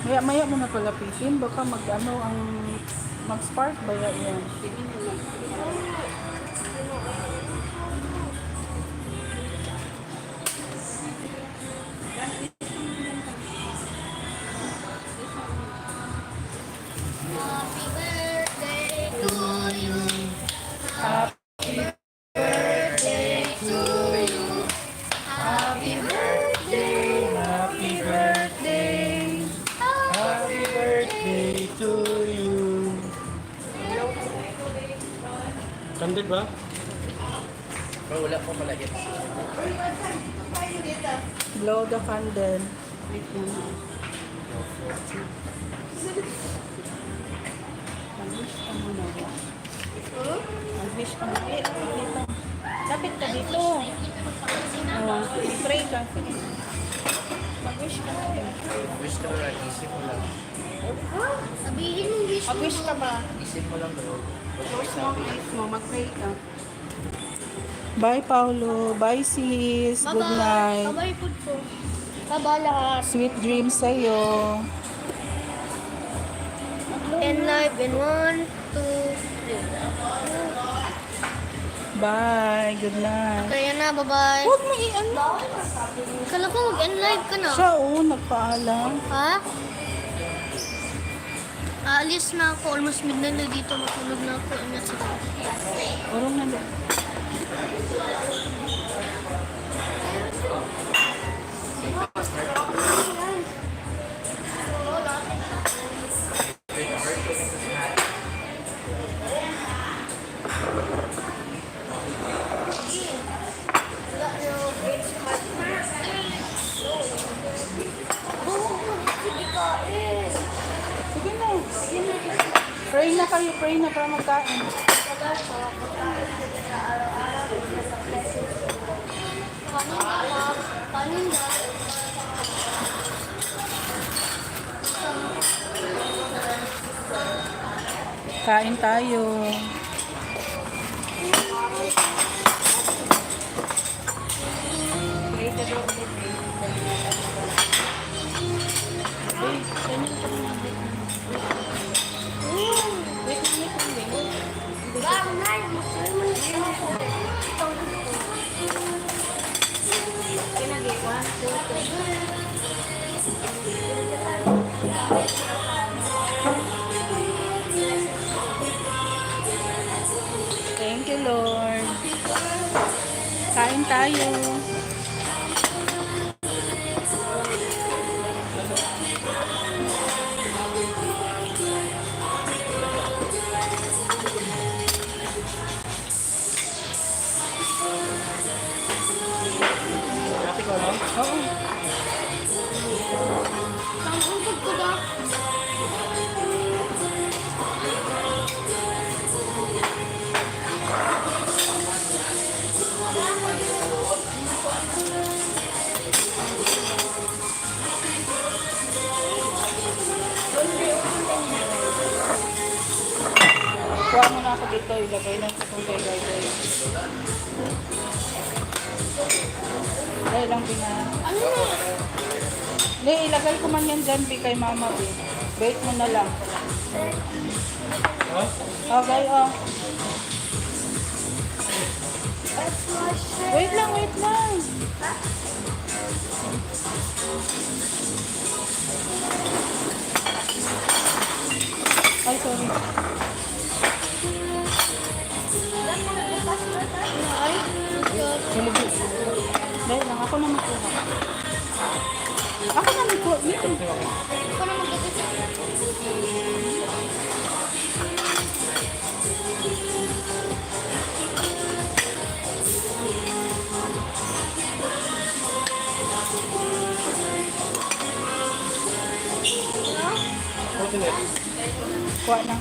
Maya-maya mo na palapitin. Baka mag-ano ang... Mag-spark ba yan? Happy birthday to you. Happy Birthday to you. Happy birthday. Happy birthday. Happy birthday to you. Candid ba? Pero wala po pala yan. Blow the candle. Mag-wish ka muna ba? Mag-wish ka muna. Dito. Lapit ka dito. Pray ka. Mag-wish ka muna. Wish ka lang, isip mo lang. Sabihin mo wish mo. Mag-wish ka ba? Isip mo lang bro. Close mo ang eyes mo. Mag-pray ka. Bye, Paulo. Bye, sis. Good night. Bye-bye po po. Bye-bye. Sweet dreams sa'yo. And live in 1, 2, 3. Bye. Good night. Kaya na, bye-bye. Huwag mo i-ano. Kala ko mag-end live ka na. Siya, nagpaalam. Ha? Aalis na ako. Almost midnight na dito. Matulog na ako. Ingat sa Urong na lang. Sige na. Pray na kayo. Pray na para magkain. Kanin na. Kain tayo. Thank you, Lord. Kain tayo. Happy ko lang? Oo. Pangungkod ko ba? Kuha mo na ako dito. Ilagay na sa kong gagay. Dahil lang pina... Ano na? Hindi, ilagay ko man yan dyan, kay mama. Wait mo na lang. Ha? Okay, Wait lang, wait lang. Ay, sorry. Ay, God. Dahil lang, ako na magkuha. Ako na magkuha. Ikaw na mag-isip. Kuha na.